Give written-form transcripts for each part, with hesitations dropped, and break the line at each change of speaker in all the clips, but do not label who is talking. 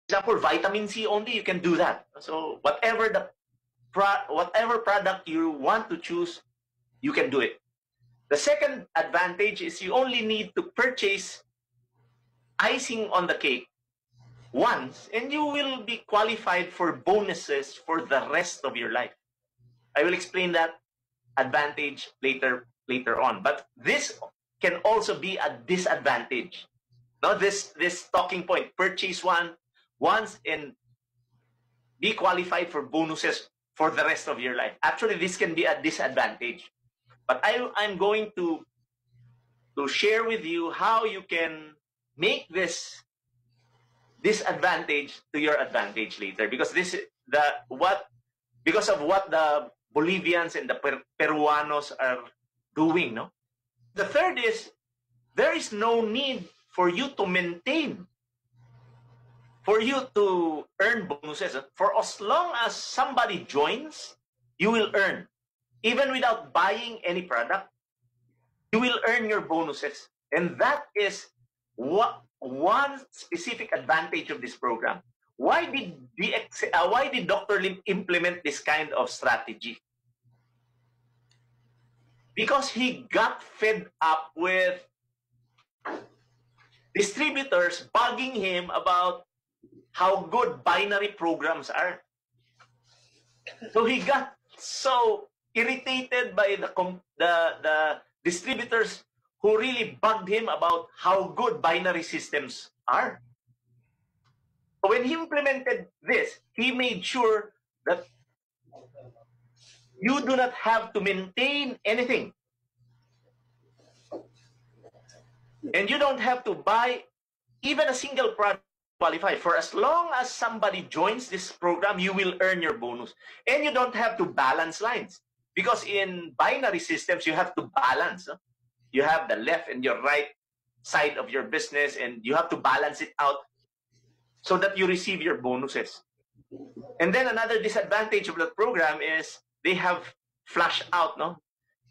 example, vitamin C only, you can do that. So whatever product you want to choose, you can do it. The second advantage is you only need to purchase icing on the cake once, and you will be qualified for bonuses for the rest of your life. I will explain that advantage later on. But this can also be a disadvantage. No, this talking point, purchase once and be qualified for bonuses for the rest of your life. Actually, this can be a disadvantage. But I'm going to share with you how you can make this disadvantage to your advantage later, because because of what the Bolivians and the Peruanos are doing. No, the third is there is no need for you to maintain, for you to earn bonuses. For as long as somebody joins, you will earn. Even without buying any product, you will earn your bonuses. And that is one specific advantage of this program. Why did Dr. Lim implement this kind of strategy? Because he got fed up with distributors bugging him about how good binary programs are. So he got so irritated by the distributors who really bugged him about how good binary systems are. So when he implemented this, he made sure that you do not have to maintain anything. And you don't have to buy even a single product to qualify. For as long as somebody joins this program, you will earn your bonus. And you don't have to balance lines. Because in binary systems, you have to balance. Huh? You have the left and your right side of your business, and you have to balance it out so that you receive your bonuses. And then another disadvantage of the program is they have flash out. No,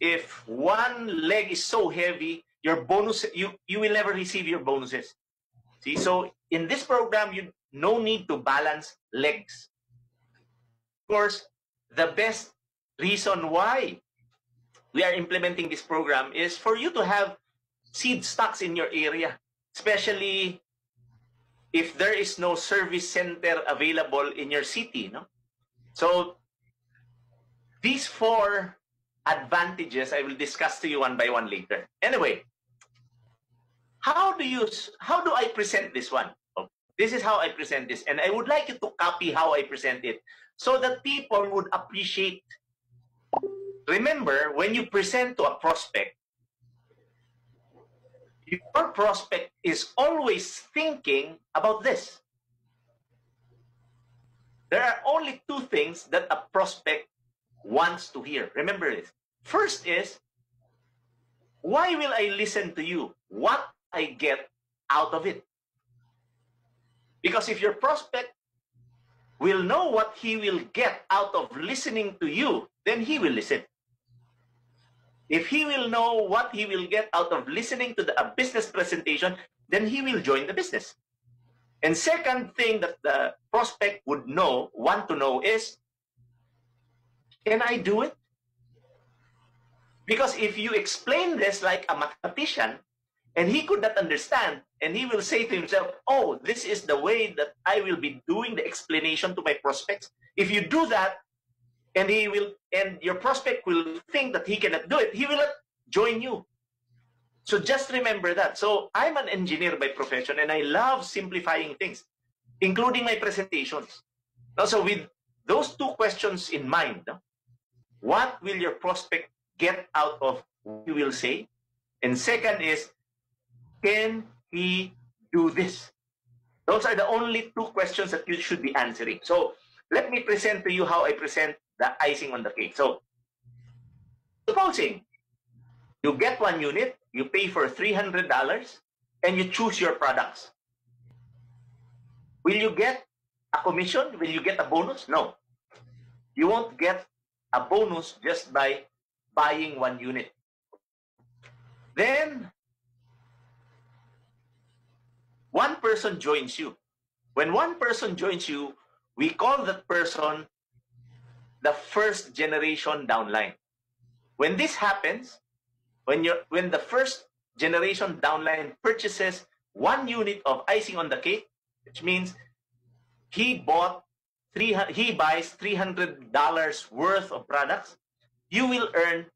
if one leg is so heavy, your bonus you will never receive your bonuses. See, so in this program, you no need to balance legs. Of course, the best reason why we are implementing this program is for you to have seed stocks in your area, especially if there is no service center available in your city. No? So these four advantages I will discuss to you one by one later. Anyway, how do I present this one? Oh, this is how I present this, and I would like you to copy how I present it so that people would appreciate. Remember, when you present to a prospect, your prospect is always thinking about this. There are only two things that a prospect wants to hear. Remember this. First is, why will I listen to you? What I get out of it? Because if your prospect will know what he will get out of listening to you, then he will listen. If he will know what he will get out of listening to a business presentation, then he will join the business. And second thing that the prospect would want to know is, can I do it? Because if you explain this like a mathematician, and he could not understand, and he will say to himself, oh, this is the way that I will be doing the explanation to my prospects. If you do that, and your prospect will think that he cannot do it, he will not join you. So just remember that. So I'm an engineer by profession, and I love simplifying things, including my presentations. So with those two questions in mind, what will your prospect get out of what you will say? And second is, can he do this? Those are the only two questions that you should be answering. So let me present to you how I present the icing on the cake. So supposing you get 1 unit, you pay for $300, and you choose your products. Will you get a commission? Will you get a bonus? No. You won't get a bonus just by buying 1 unit. Then one person joins you. When one person joins you, we call that person the first generation downline. When this happens, when the first generation downline purchases 1 unit of icing on the cake, which means he buys $300 worth of products, you will earn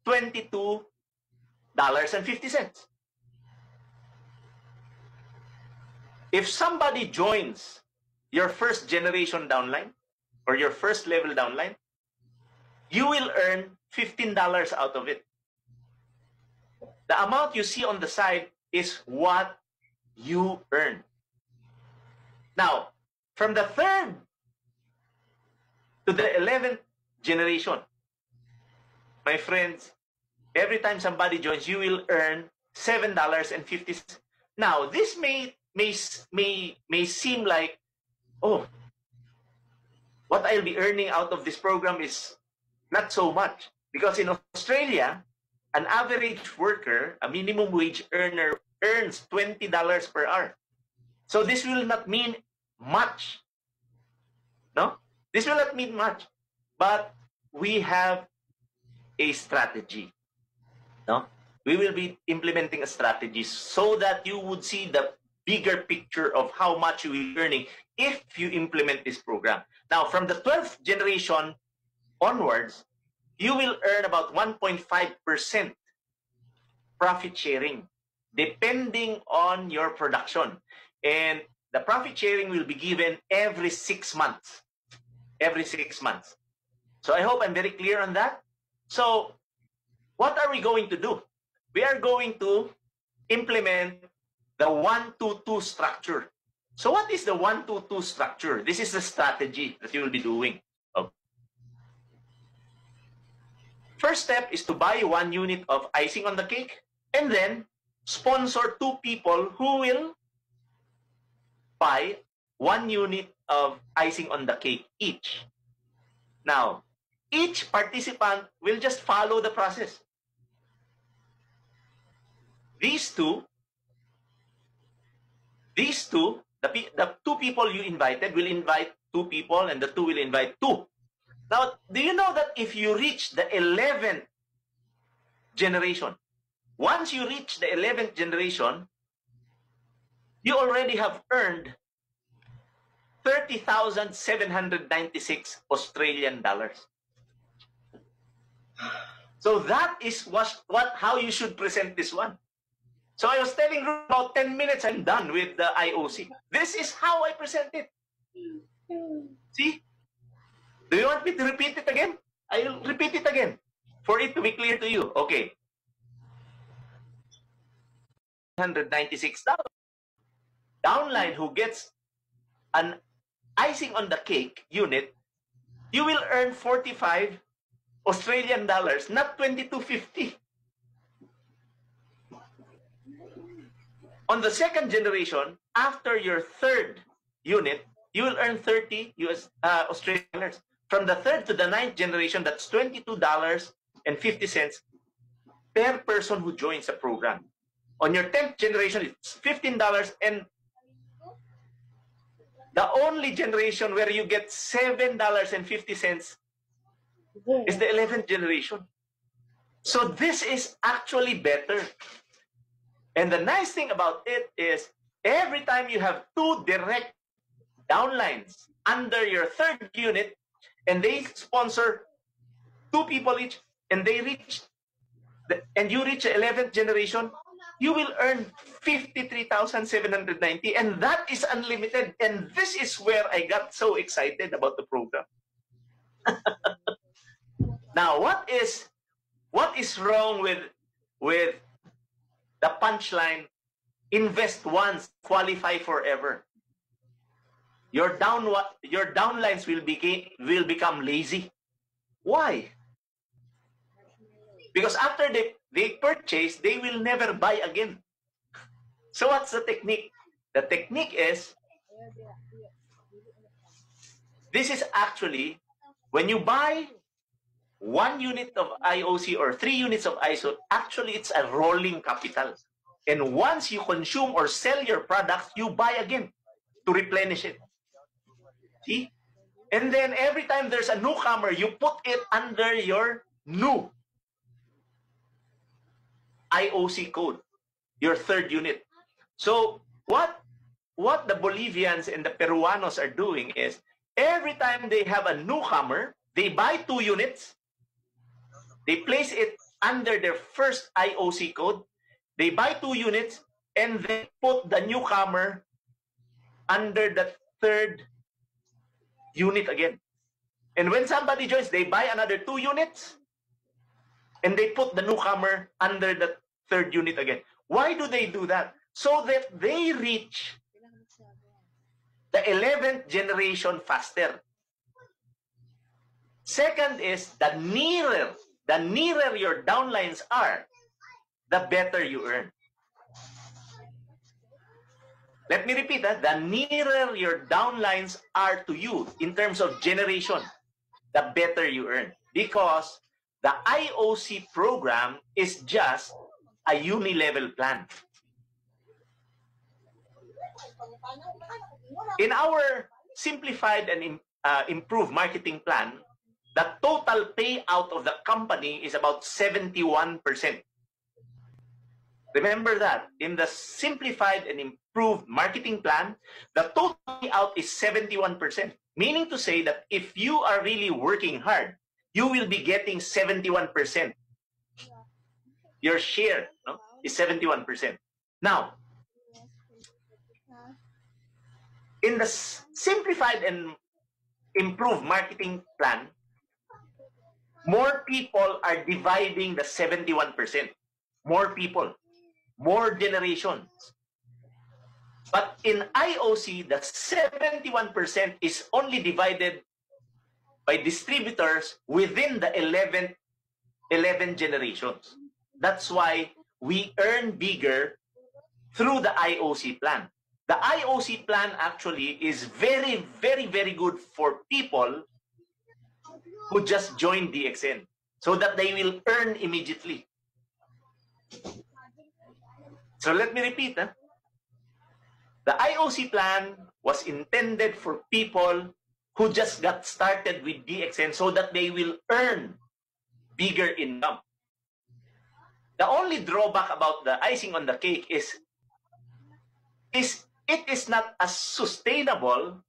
$22.50. If somebody joins your first generation downline or your first level downline, you will earn $15 out of it. The amount you see on the side is what you earn. Now, from the 3rd to the 11th generation, my friends, every time somebody joins, you will earn $7.50. Now, this may seem like, oh, what I'll be earning out of this program is not so much. Because in Australia, an average worker, a minimum wage earner, earns $20 per hour. So this will not mean much. No? This will not mean much. But we have a strategy. No? We will be implementing a strategy so that you would see the bigger picture of how much you will be earning if you implement this program. Now, from the 12th generation onwards, you will earn about 1.5% profit sharing, depending on your production. And the profit sharing will be given every 6 months. Every 6 months. So I hope I'm very clear on that. So what are we going to do? We are going to implement the 1-2-2 structure. So what is the 1-2-2 structure? This is the strategy that you will be doing. Okay. First step is to buy 1 unit of icing on the cake and then sponsor 2 people who will buy 1 unit of icing on the cake each. Now, each participant will just follow the process. These two, the 2 people you invited will invite 2 people, and the 2 will invite 2. Now, do you know that if you reach the 11th generation, once you reach the 11th generation, you already have earned 30,796 Australian dollars. So that is how you should present this one. So I was telling Ruth about 10 minutes, I'm done with the IOC. This is how I present it. See? Do you want me to repeat it again? I'll repeat it again for it to be clear to you. Okay. $196. Downline who gets an icing on the cake unit, you will earn 45 Australian dollars, not 22.50. On the 2nd generation, after your 3rd unit, you will earn 30 Australian dollars. From the 3rd to the 9th generation, that's $22.50 per person who joins the program. On your 10th generation, it's $15, and the only generation where you get $7.50 is the 11th generation. So this is actually better. And the nice thing about it is every time you have 2 direct downlines under your 3rd unit, and they sponsor 2 people each, and you reach the 11th generation, you will earn 53,790, and that is unlimited. And this is where I got so excited about the program. Now, what is wrong with the punchline, invest once, qualify forever? Your downlines will become lazy. Why? Because after they purchase, they will never buy again. So what's the technique? The technique is, this is actually, when you buy 1 unit of IOC or 3 units of ISO, actually it's a rolling capital. And once you consume or sell your products, you buy again. to replenish it. See? And then every time there's a newcomer, you put it under your new IOC code, your third unit. So what the Bolivians and the Peruanos are doing is, every time they have a newcomer, they buy 2 units, they place it under their first IOC code, they buy 2 units, and they put the newcomer under the third unit again. And when somebody joins, they buy another 2 units, and they put the newcomer under the third unit again. Why do they do that? So that they reach the 11th generation faster. Second is, the nearer your downlines are, the better you earn. Let me repeat that. The nearer your downlines are to you in terms of generation, the better you earn. Because the IOC program is just a uni-level plan. In our simplified and improved marketing plan, the total payout of the company is about 71%. Remember that. In the simplified and improved marketing plan, the total payout is 71%. Meaning to say that if you are really working hard, you will be getting 71%. Your share, no, is 71%. Now, in the simplified and improved marketing plan, more people are dividing the 71%. More people, more generations. But in IOC, the 71% is only divided by distributors within the 11 generations. That's why we earn bigger through the IOC plan. The IOC plan actually is very, very, very good for people who just joined DXN, so that they will earn immediately. So let me repeat. The IOC plan was intended for people who just got started with DXN so that they will earn bigger income. The only drawback about the icing on the cake is it is not as sustainable.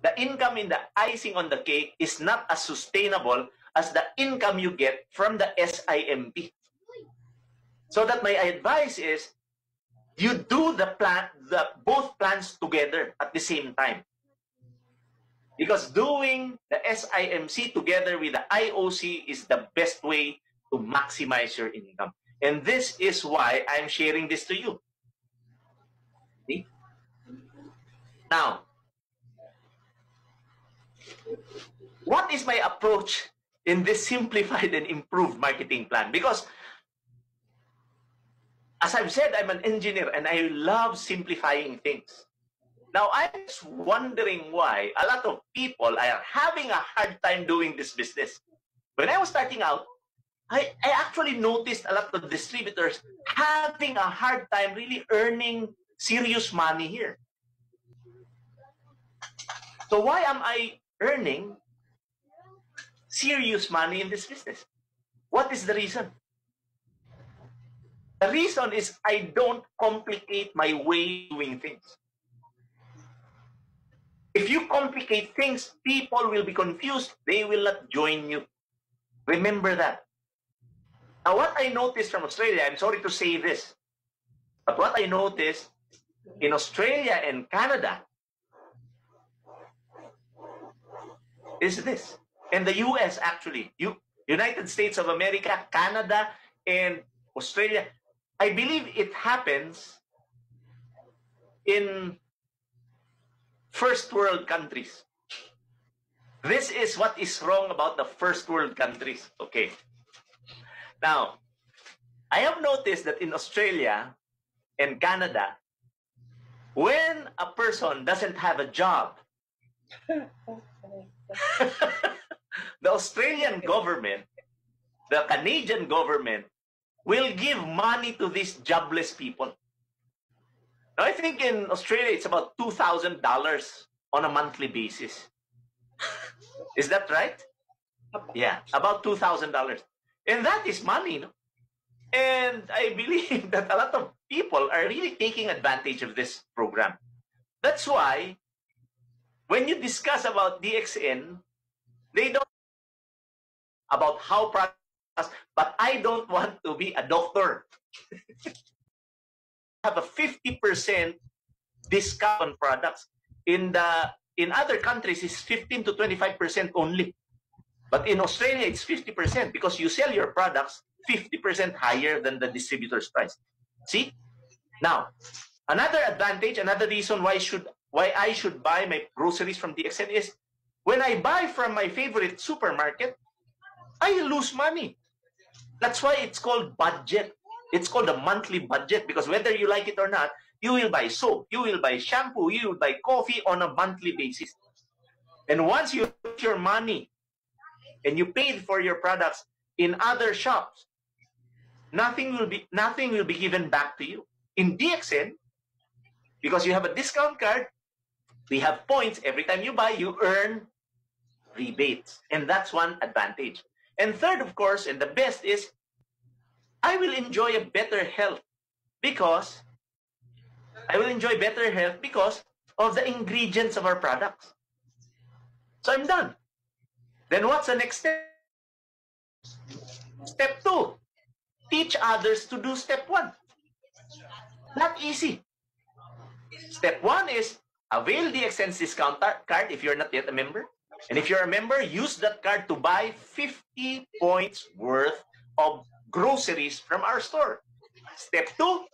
The income in the icing on the cake is not as sustainable as the income you get from the SIMP. So that my advice is, you do both plans together at the same time. Because doing the SIMC together with the IOC is the best way to maximize your income. And this is why I'm sharing this to you. See? Now, what is my approach in this simplified and improved marketing plan? Because, as I've said, I'm an engineer and I love simplifying things. Now, I'm just wondering why a lot of people are having a hard time doing this business. When I was starting out, I actually noticed a lot of distributors having a hard time really earning serious money here. So why am I earning serious money in this business? What is the reason? The reason is I don't complicate my way of doing things. If you complicate things, people will be confused. They will not join you. Remember that. Now, what I noticed from Australia, I'm sorry to say this, but what I noticed in Australia and Canada is this. And the US, actually, United States of America, Canada, and Australia, I believe it happens in first world countries. This is what is wrong about the first world countries. Okay. Now, I have noticed that in Australia and Canada, when a person doesn't have a job, the Australian government, the Canadian government, will give money to these jobless people. Now, I think in Australia, it's about $2,000 on a monthly basis. Is that right? Yeah, about $2,000. And that is money, no? And I believe that a lot of people are really taking advantage of this program. That's why when you discuss about DXN, they don't about how products, but I don't want to be a doctor. Have a 50% discount on products. In other countries, it's 15 to 25% only. But in Australia, it's 50% because you sell your products 50% higher than the distributor's price. See? Now, another advantage, another reason why I should buy my groceries from DXN is when I buy from my favorite supermarket, I lose money. That's why it's called budget. It's called a monthly budget because whether you like it or not, you will buy soap, you will buy shampoo, you will buy coffee on a monthly basis. And once you put your money and you paid for your products in other shops, nothing will be given back to you. In DXN, because you have a discount card, we have points. Every time you buy, you earn rebates. And that's one advantage. And third, of course, and the best is, I will enjoy a better health because of the ingredients of our products. So I'm done. Then what's the next step? Step 2, teach others to do step 1. Not easy. Step 1 is avail DXN's discount card if you're not yet a member. And if you're a member, use that card to buy 50 points worth of groceries from our store. Step 2,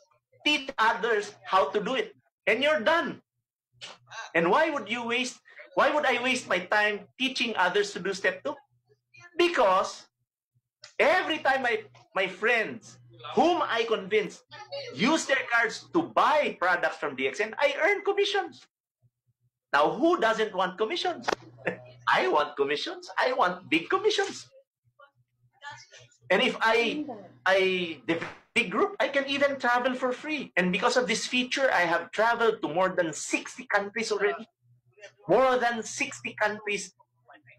teach others how to do it. And you're done. And why would I waste my time teaching others to do step 2? Because every time my friends, whom I convince, use their cards to buy products from DXN, I earn commissions. Now, who doesn't want commissions? I want commissions. I want big commissions. And if the big group, I can even travel for free. And because of this feature, I have traveled to more than 60 countries already. More than 60 countries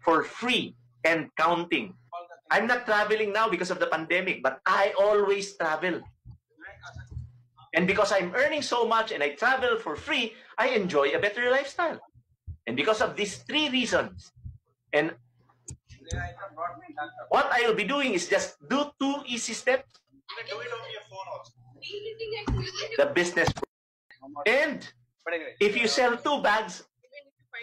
for free and counting. I'm not traveling now because of the pandemic, but I always travel. And because I'm earning so much and I travel for free, I enjoy a better lifestyle. And because of these 3 reasons, and what I will be doing is just do 2 easy steps. The business. And if you sell 2 bags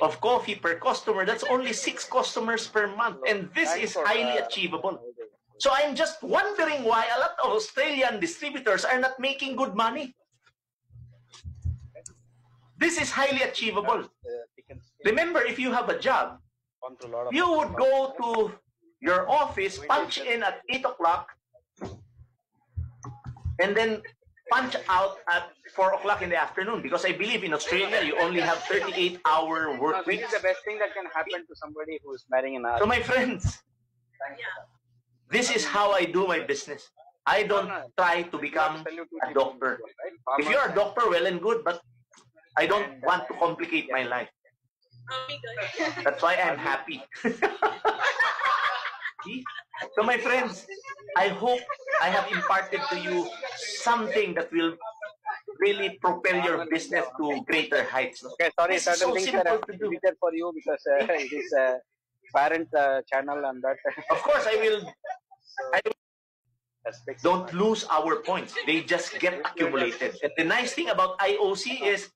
of coffee per customer, that's only 6 customers per month. And this is highly achievable. So I'm just wondering why a lot of Australian distributors are not making good money. This is highly achievable. Remember, if you have a job, you would go to your office, punch in at 8 o'clock, and then punch out at 4 o'clock in the afternoon. Because I believe in Australia, you only have 38-hour work weeks.
This is the best thing that can happen to somebody who is marrying an army.
So my friends, this is how I do my business. I don't try to become a doctor. If you're a doctor, well and good, but I don't want to complicate my life. That's why I'm happy. So my friends, I hope I have imparted to you something that will really propel your business to greater heights.
Okay, sorry, certain things are deleted for you because it is a parent channel and that.
Of course, I will. Don't lose our points. They just get accumulated. And the nice thing about IOC is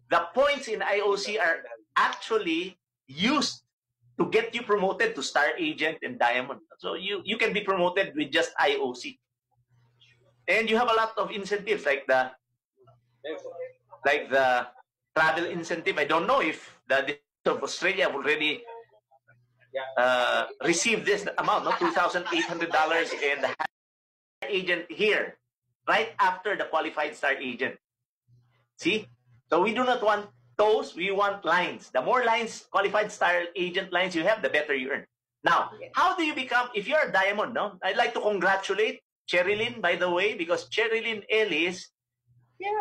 the points in IOC are actually used to get you promoted to Star Agent and Diamond. So you can be promoted with just IOC. And you have a lot of incentives like the travel incentive. I don't know if the of Australia have already received this amount, no? $2,800 and the agent here, right after the qualified Star Agent. See? So we do not want toes, we want lines. The more lines, qualified Star Agent lines you have, the better you earn. Now, how do you become, if you're a diamond, no? I'd like to congratulate Cherilyn, by the way, because Cherilyn Ellis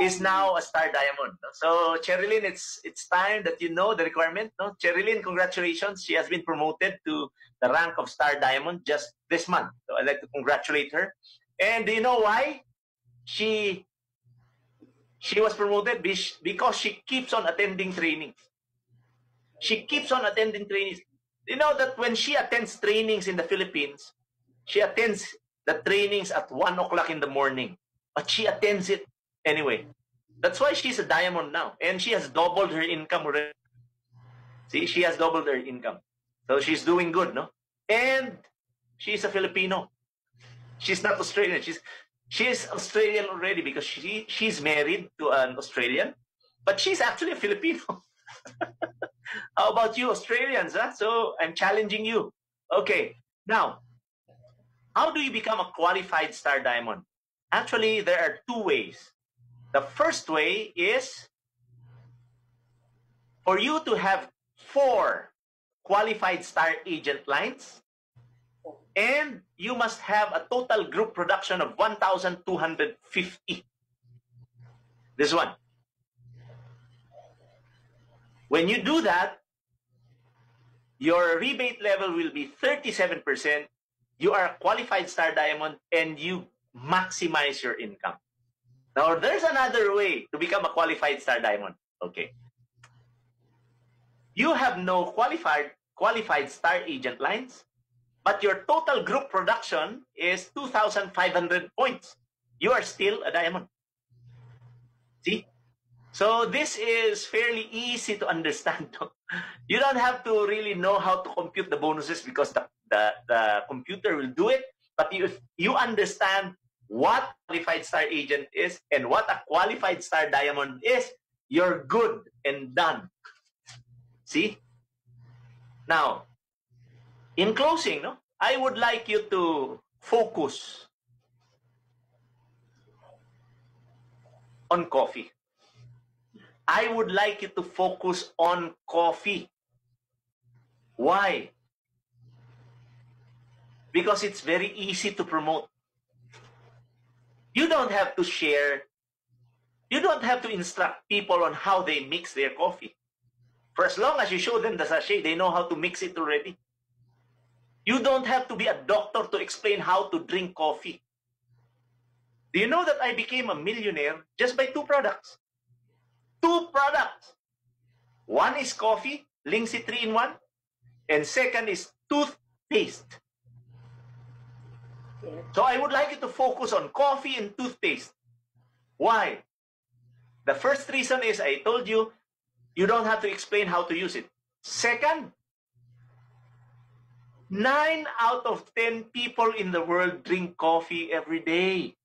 is now a star diamond. So Cherilyn, it's time that you know the requirement. No, Cherilyn, congratulations. She has been promoted to the rank of star diamond just this month. So I'd like to congratulate her. And do you know why she was promoted? Because she keeps on attending trainings. She keeps on attending trainings. You know that when she attends trainings in the Philippines, she attends the trainings at 1 o'clock in the morning. But she attends it anyway. That's why she's a diamond now. And she has doubled her income already. See, she has doubled her income. So she's doing good, no? And she's a Filipino. She's not Australian. She's Australian already because she's married to an Australian. But she's actually a Filipino. How about you, Australians? Huh? So I'm challenging you. Okay. Now, how do you become a qualified star diamond? Actually, there are two ways. The first way is for you to have 4 qualified star agent lines, and you must have a total group production of 1,250. This one. When you do that, your rebate level will be 37%. You are a qualified star diamond and you maximize your income. Now, there's another way to become a qualified star diamond. Okay. You have no qualified star agent lines, but your total group production is 2,500 points. You are still a diamond. See? So this is fairly easy to understand. You don't have to really know how to compute the bonuses because the computer will do it. But if you understand what qualified star agent is and what a qualified star diamond is, you're good and done. See? Now, in closing, no, I would like you to focus on coffee. I would like you to focus on coffee. Why? Because it's very easy to promote. You don't have to share. You don't have to instruct people on how they mix their coffee. For as long as you show them the sachet, they know how to mix it already. You don't have to be a doctor to explain how to drink coffee. Do you know that I became a millionaire just by 2 products? 2 products. One is coffee, Lingxi 3-in-1, and second is toothpaste. So I would like you to focus on coffee and toothpaste. Why? The first reason is I told you, you don't have to explain how to use it. Second, 9 out of 10 people in the world drink coffee every day.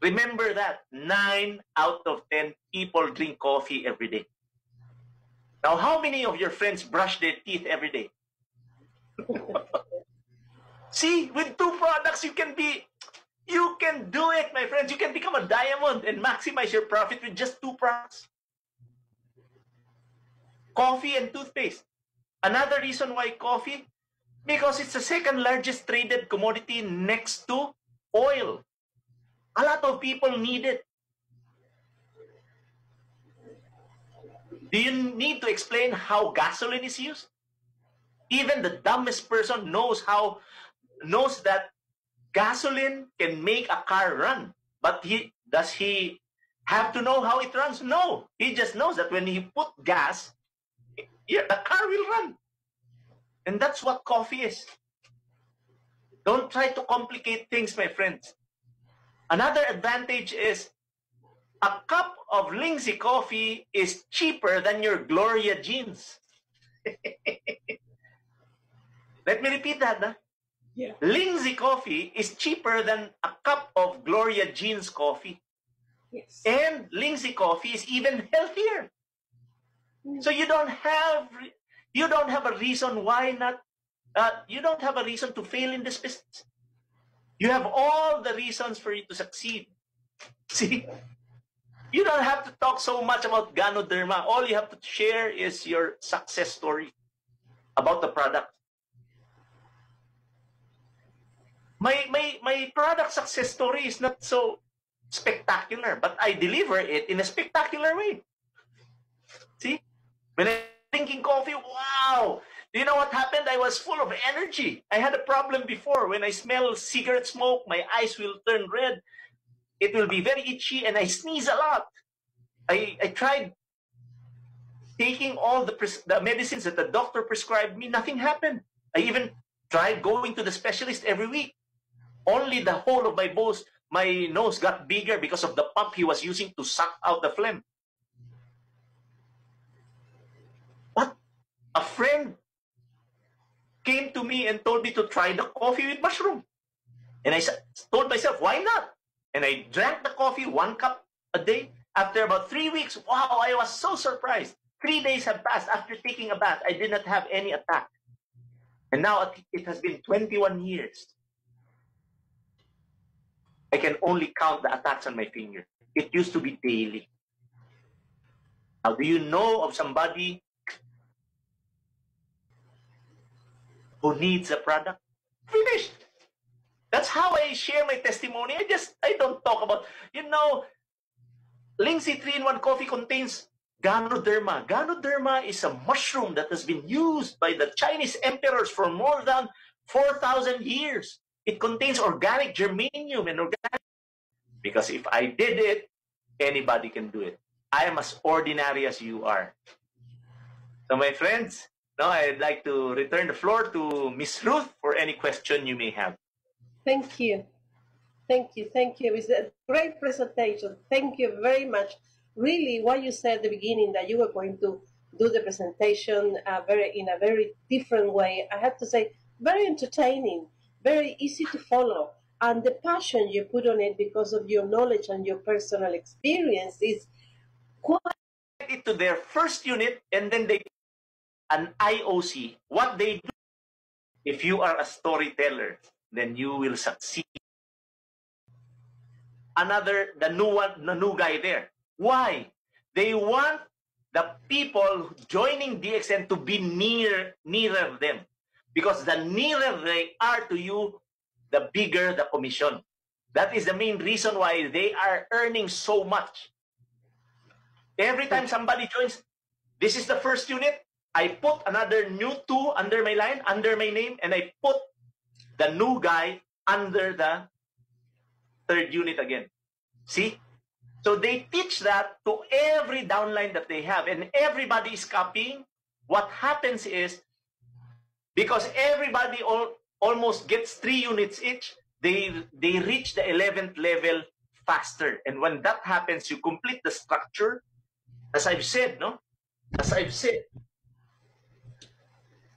Remember that. 9 out of 10 people drink coffee every day. Now, how many of your friends brush their teeth every day? See, with 2 products, you can do it, my friends. You can become a diamond and maximize your profit with just 2 products. Coffee and toothpaste. Another reason why coffee, because it's the second largest traded commodity next to oil. A lot of people need it. Do you need to explain how gasoline is used? Even the dumbest person knows that gasoline can make a car run. But does he have to know how it runs? No. He just knows that when he put gas, the car will run. And that's what coffee is. Don't try to complicate things, my friends. Another advantage is a cup of Lingxi coffee is cheaper than your Gloria jeans. Let me repeat that. Huh?
Yeah.
Lingxi coffee is cheaper than a cup of Gloria jeans coffee.
Yes.
And Lingxi coffee is even healthier. So you don't have a reason why not. You don't have a reason to fail in this business. You have all the reasons for you to succeed. See, you don't have to talk so much about Ganoderma. All you have to share is your success story about the product. My product success story is not so spectacular, but I deliver it in a spectacular way. See? When I'm drinking coffee, wow! Do you know what happened? I was full of energy. I had a problem before. When I smell cigarette smoke, my eyes will turn red. It will be very itchy, and I sneeze a lot. I tried taking all the medicines that the doctor prescribed me. Nothing happened. I even tried going to the specialist every week. Only the whole of my nose got bigger because of the pump he was using to suck out the phlegm. What? A friend came to me and told me to try the coffee with mushroom. And I told myself, why not? And I drank the coffee 1 cup a day. After about 3 weeks, wow, I was so surprised. 3 days have passed after taking a bath. I did not have any attack. And now it has been 21 years. I can only count the attacks on my finger. It used to be daily. Now, do you know of somebody who needs a product? Finished. That's how I share my testimony. I don't talk about, Lindsay 3-in-1 coffee contains Ganoderma. Ganoderma is a mushroom that has been used by the Chinese emperors for more than 4,000 years. It contains organic germanium and organic. Because if I did it, anybody can do it. I am as ordinary as you are. So my friends, now I'd like to return the floor to Miss Ruth for any question you may have.
Thank you. Thank you. Thank you. It's a great presentation. Thank you very much. Really, what you said at the beginning, that you were going to do the presentation in a very different way, I have to say, very entertaining, very easy to follow. And the passion you put on it because of your knowledge and your personal experience is quite...
It to their first unit, and then they an IOC. What they do, if you are a storyteller, then you will succeed. The new guy there. Why? They want the people joining DXN to be nearer them. Because the nearer they are to you, the bigger the commission. That is the main reason why they are earning so much. Every time somebody joins, this is the first unit, I put another new 2 under my line, under my name, and I put the new guy under the 3rd unit again. See? So they teach that to every downline that they have, and everybody is copying. What happens is, because everybody almost gets 3 units each, they reach the 11th level faster. And when that happens, you complete the structure. As I've said,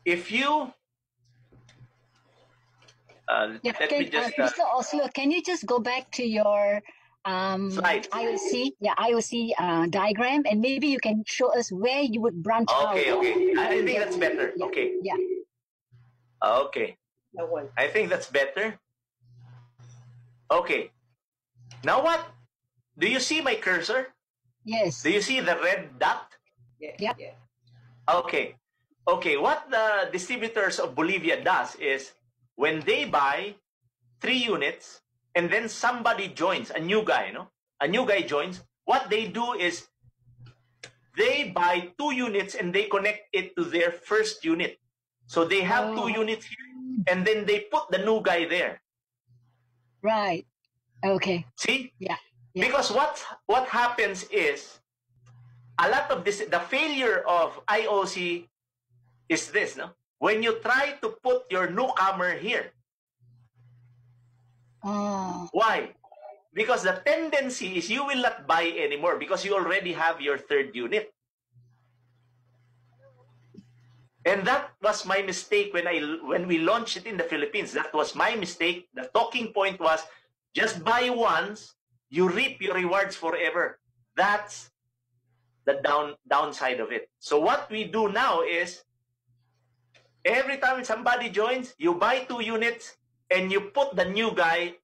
if you
Mr. Oslo, can you just go back to your
slide.
IOC diagram, and maybe you can show us where you would branch out.
Okay. I think that's better. Okay.
Yeah.
Okay. I think that's better. Okay. Now what? Do you see my cursor?
Yes.
Do you see the red dot?
Yeah.
Okay. What the distributors of Bolivia does is, when they buy 3 units, and then somebody joins, a new guy joins, what they do is, they buy 2 units and they connect it to their first unit. So they have 2 units here, and then they put the new guy there.
Right. Okay.
See?
Yeah.
Because what happens is, a lot of this, the failure of IOC is this, no? When you try to put your newcomer here. Why? Because the tendency is you will not buy anymore because you already have your 3rd unit. And that was my mistake when we launched it in the Philippines. That was my mistake. The talking point was, just buy once, you reap your rewards forever. That's the downside of it. So what we do now is, every time somebody joins, you buy 2 units and you put the new guy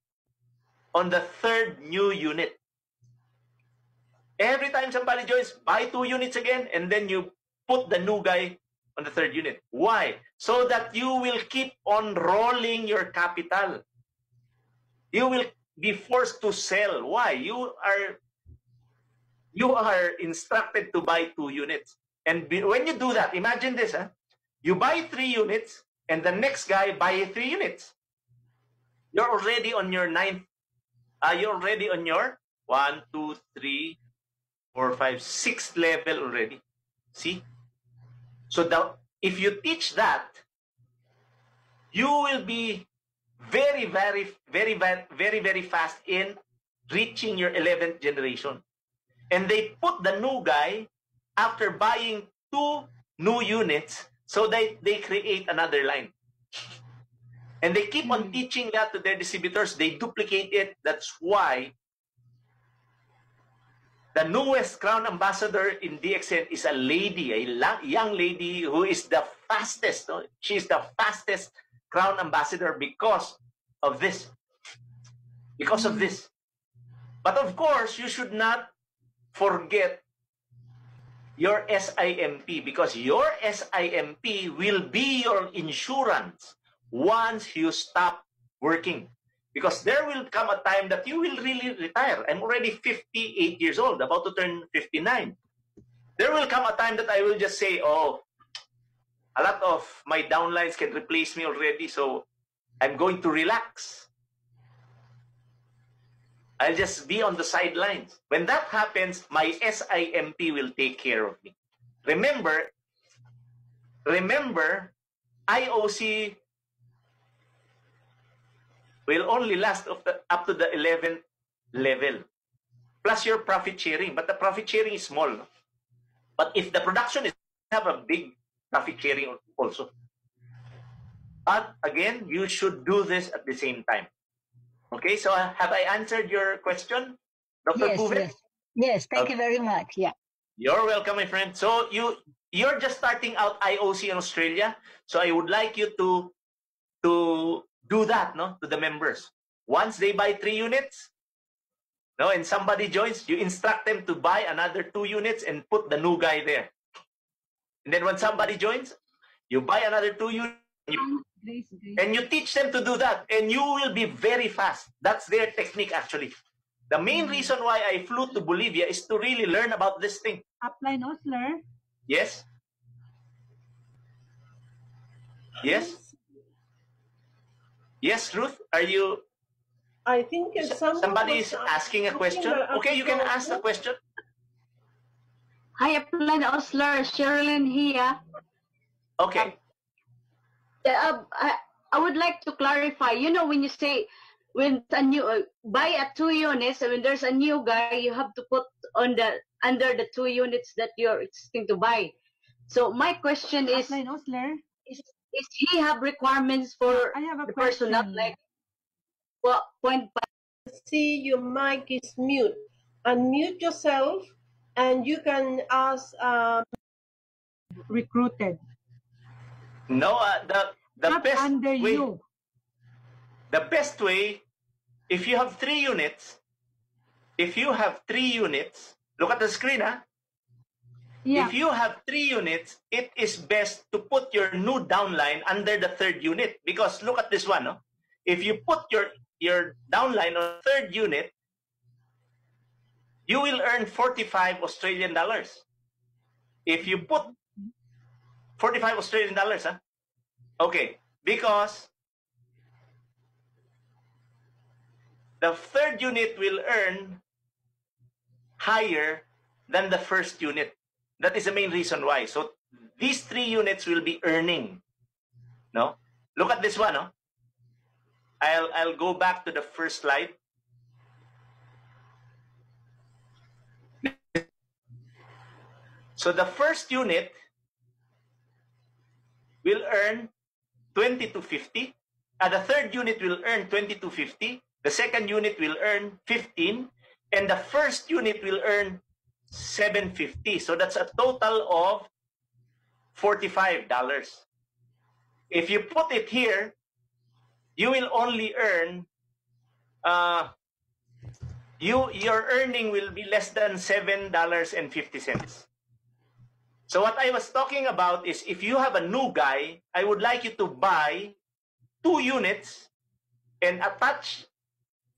on the 3rd new unit. Every time somebody joins, buy 2 units again, and then you put the new guy on the 3rd unit. Why? So that you will keep on rolling your capital. You be forced to sell. Why? You are instructed to buy 2 units. And when you do that, imagine this, you buy 3 units, and the next guy buy 3 units. You're already on your 9th. You're already on your 1, 2, 3, 4, 5, 6th level already. See? So if you teach that, you will be very, very, very, very, very, very fast in reaching your 11th generation. And they put the new guy after buying 2 new units, so they create another line. And they keep on teaching that to their distributors. They duplicate it. That's why the newest Crown Ambassador in DXN is a lady, a young lady who is the fastest. No? She's the fastest Crown Ambassador because of this. Because of this. But of course, you should not forget your SIMP, because your SIMP will be your insurance once you stop working. Because there will come a time that you will really retire. I'm already 58 years old, about to turn 59. There will come a time that I will just say, oh, a lot of my downlines can replace me already, so I'm going to relax. I'll just be on the sidelines. When that happens, my SIMP will take care of me. Remember, IOC will only last up to the 11th level, plus your profit sharing. But the profit sharing is small. No? But if the production is, have a big profit sharing also. But again, you should do this at the same time. Okay, so have I answered your question, Dr. Puven?
Yes, thank you very much. Yeah.
You're welcome, my friend. So you're just starting out IOC in Australia. So I would like you to do that, no, to the members. Once they buy 3 units, no, and somebody joins, you instruct them to buy another 2 units and put the new guy there. And then when somebody joins, you buy another 2 units. And you teach them to do that, and you will be very fast. That's their technique, actually. The main reason why I flew to Bolivia is to really learn about this thing.
Upline Osler?
Yes? Yes? Yes, Ruth? Are you...
I think
somebody is asking a question. Okay, you can ask the question.
Hi, Upline Osler. Sherilyn here.
Okay.
I would like to clarify. You know, when you say when a new buy a 2 units, when there's a new guy, you have to put on the under the 2 units that you're expecting to buy. So my question is, is he have requirements for the personnel, like what point?
See, your mic is mute. Unmute yourself, and you can ask.
Recruited.
No, the
Not
best
under
way.
you.
The best way, if you have 3 units, look at the screen, huh?
Yeah.
If you have 3 units, it is best to put your new downline under the 3rd unit, because look at this one, no? If you put your downline on 3rd unit, you will earn 45 Australian dollars. If you put 45 Australian dollars, huh? Okay, because the 3rd unit will earn higher than the 1st unit. That is the main reason why. So these 3 units will be earning. No? Look at this one, no? I'll go back to the first slide. So the 1st unit will earn 2250. The 3rd unit will earn 2250. The 2nd unit will earn 15, and the 1st unit will earn 750. So that's a total of $45. If you put it here, you will only earn your earning will be less than $7.50. So what I was talking about is, if you have a new guy, I would like you to buy 2 units and attach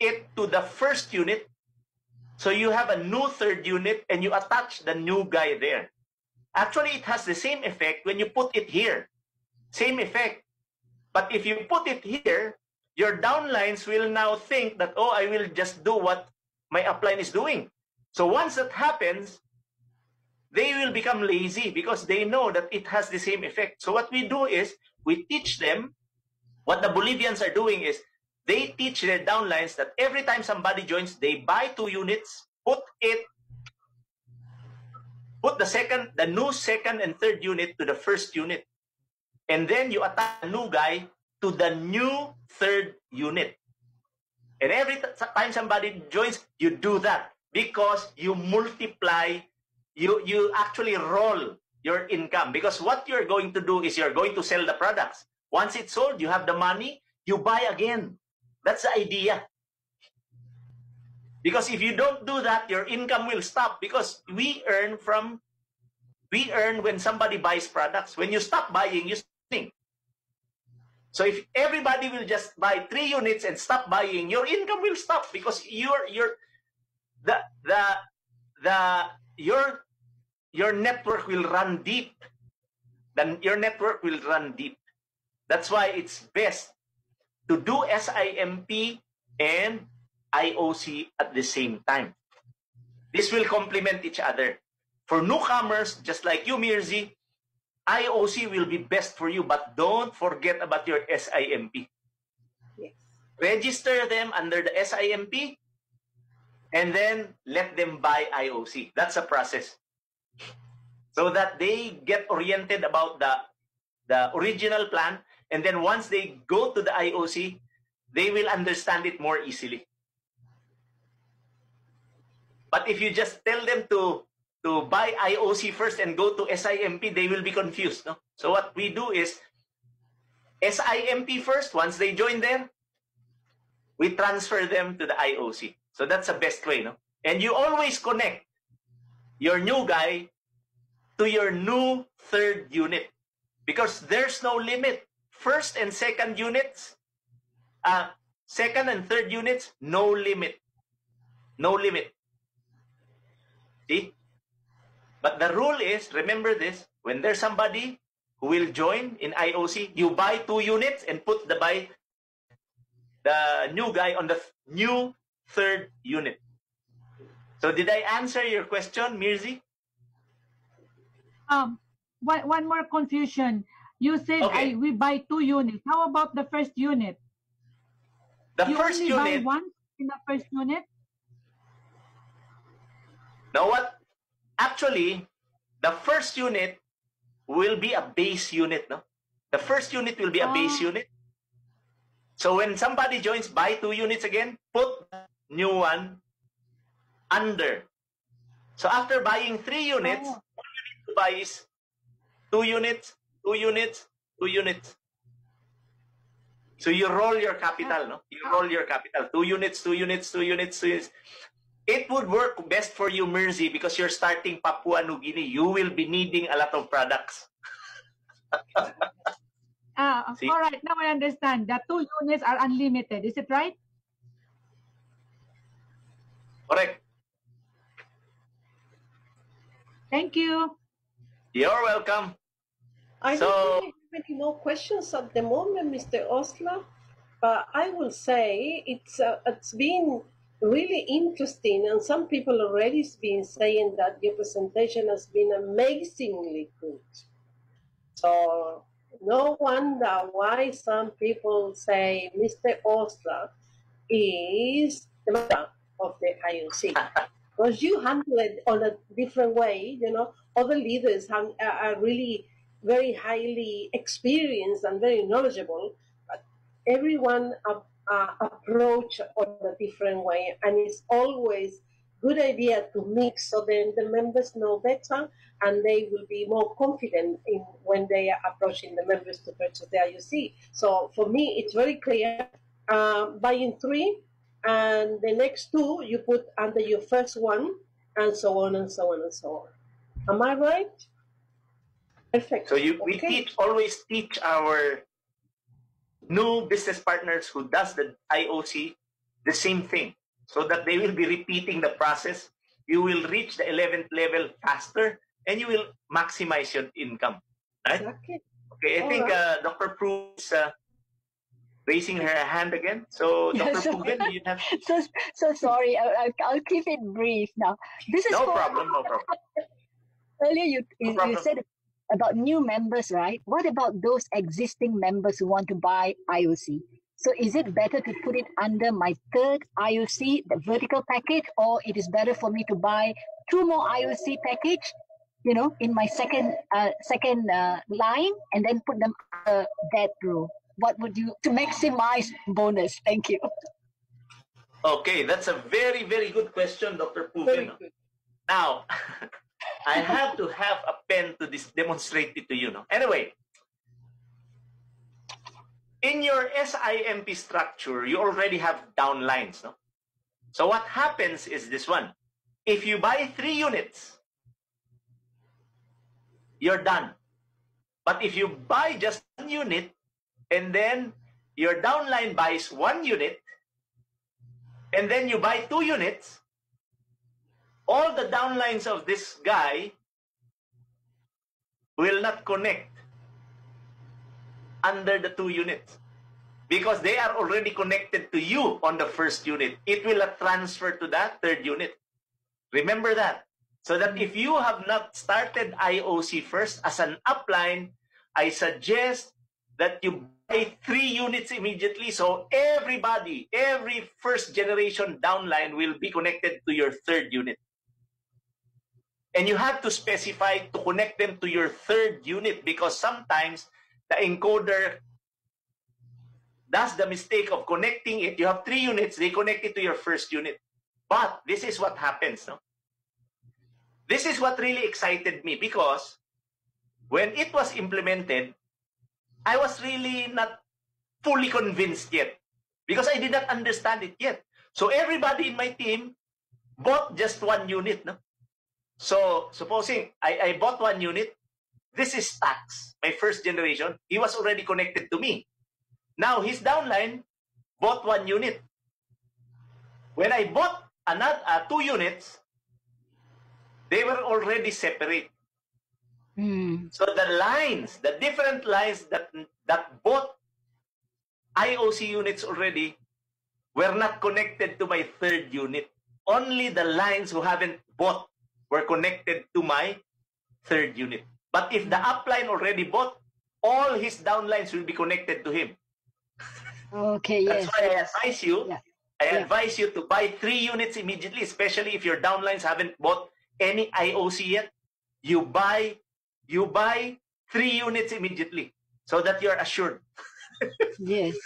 it to the first unit. So you have a new third unit and you attach the new guy there. Actually, it has the same effect when you put it here. Same effect. But if you put it here, your downlines will now think that, oh, I will just do what my upline is doing. So once that happens, they will become lazy because they know that it has the same effect. So what we do is we teach them, what the Bolivians are doing is they teach their downlines that every time somebody joins, they buy 2 units, put the new second and third unit to the first unit. And then you attach a new guy to the new third unit. And every time somebody joins, you do that because you multiply, you actually roll your income. Because what you're going to do is you're going to sell the products. Once it's sold, you have the money, you buy again. That's the idea. Because if you don't do that, your income will stop because we earn when somebody buys products. When you stop buying, you think. So if everybody will just buy 3 units and stop buying, your income will stop because your network will run deep. Then your network will run deep. That's why it's best to do SIMP and IOC at the same time. This will complement each other. For newcomers, just like you, Mirzi, IOC will be best for you, but don't forget about your SIMP.
Yes.
Register them under the SIMP, and then let them buy IOC. That's a process. So that they get oriented about the original plan, and then once they go to the IOC, they will understand it more easily. But if you just tell them to buy IOC first and go to SIMP, they will be confused. No? So what we do is SIMP first. Once they join there, we transfer them to the IOC. So that's the best way. No? And you always connect your new guy to your new third unit because there's no limit. First and second units, second and third units, no limit. No limit. See? But the rule is, remember this, when there's somebody who will join in IOC, you buy 2 units and put the new guy on the new third unit. So did I answer your question, Mirzi?
One more confusion. You said
Okay.
we buy 2 units. How about the first unit?
The
You
first
only buy
unit,
one in the first unit?
now what? Actually, the first unit will be a base unit, no? The first unit will be a base unit. So when somebody joins, buy 2 units again, put new one under. So after buying 3 units, all you need to buy is 2 units, 2 units, 2 units. So you roll your capital, no? You roll your capital. 2 units, 2 units, 2 units, 2 units. It would work best for you, Mirzi, because you're starting Papua New Guinea. You will be needing a lot of products. See?
All right, now I understand. The 2 units are unlimited. Is it right?
Correct.
Thank you.
You're welcome.
I
So-
don't really have any more questions at the moment, Mr. Osler, but I will say it's been really interesting, and some people already been saying that your presentation has been amazingly good. So no wonder why some people say Mr. Osler is the master of the IOC. Because you handle it on a different way, you know. Other leaders are really very highly experienced and very knowledgeable, but everyone approach on a different way, and it's always good idea to mix so then the members know better and they will be more confident in when they are approaching the members to purchase the IOC. So for me, it's very clear. Buying 3, and the next 2 you put under your first one, and so on and so on and so on. Am I right? Perfect.
So we always teach our new business partners who does the IOC the same thing, so that they will be repeating the process. You will reach the 11th level faster, and you will maximize your income. Right?
Exactly.
Okay, I think Dr. Prue is raising her hand again. So, Dr.
Yes.
Pugan, you have...
So sorry. I'll keep it brief now. This is
No
for
problem, no problem.
earlier
No
you
problem.
said about new members, right? What about those existing members who want to buy IOC? So is it better to put it under my third IOC, the vertical package, or it is better for me to buy 2 more IOC package, in my second line, and then put them under that row? What would you, to maximize bonus? Thank you.
Okay, that's a very, very good question, Dr.
Very
Pugan.
good.
Now, I have to have a pen to demonstrate it to you. No? Anyway, in your SIMP structure, you already have downlines. No? So what happens is this one. If you buy 3 units, you're done. But if you buy just 1 unit, and then your downline buys 1 unit, and then you buy 2 units, all the downlines of this guy will not connect under the 2 units, because they are already connected to you on the first unit. It will not transfer to that third unit. Remember that. So that if you have not started IOC first as an upline, I suggest that you buy 3 units immediately, so everybody, every first generation downline will be connected to your third unit. And you have to specify to connect them to your third unit, because sometimes the encoder does the mistake of connecting it. You have 3 units, they connect it to your first unit. But this is what happens. No? This is what really excited me, because when it was implemented, I was really not fully convinced yet, because I did not understand it yet. So everybody in my team bought just 1 unit. No? So supposing I bought 1 unit, this is Tax, my first generation. He was already connected to me. Now his downline bought 1 unit. When I bought another 2 units, they were already separate. So the lines, the different lines that bought IOC units already were not connected to my third unit. Only the lines who haven't bought were connected to my third unit. But if the upline already bought, all his downlines will be connected to him.
Okay,
That's
yes.
why I advise you.
Yeah.
I advise you to buy 3 units immediately, especially if your downlines haven't bought any IOC yet. You buy 3 units immediately, so that you're assured.
Yes.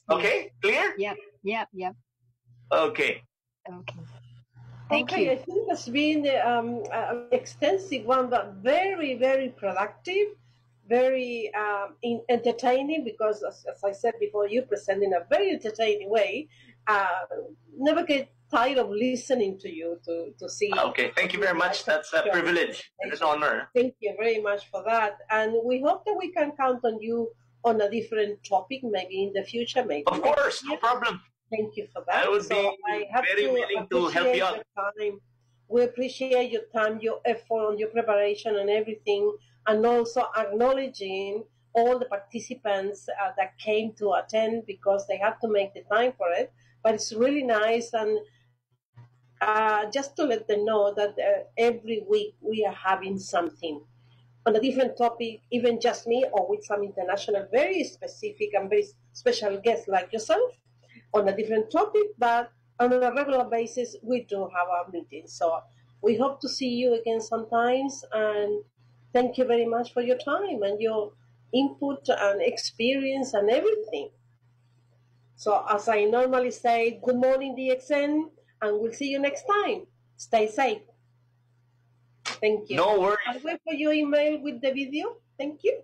Okay, clear?
Yep.
Okay.
Thank you.
I think it's been an extensive one, but very, very productive, very entertaining, because as I said before, you present in a very entertaining way. Never get tired of listening to you to see.
Okay, thank you very much. That's a privilege and an honor.
Thank you very much for that. And we hope that we can count on you on a different topic, maybe in the future, maybe.
Of course, no problem.
Thank you for that.
I would be very willing to help you out.
We appreciate your time, your effort, your preparation and everything, and also acknowledging all the participants that came to attend, because they have to make the time for it. But it's really nice, and just to let them know that every week we are having something on a different topic, even just me or with some international, very specific and very special guests like yourself on a different topic, but on a regular basis, we do have our meetings. So we hope to see you again sometimes, and thank you very much for your time and your input and experience and everything. So as I normally say, good morning, DXN, and we'll see you next time. Stay safe. Thank you.
No worries.
I'll wait for your email with the video. Thank you.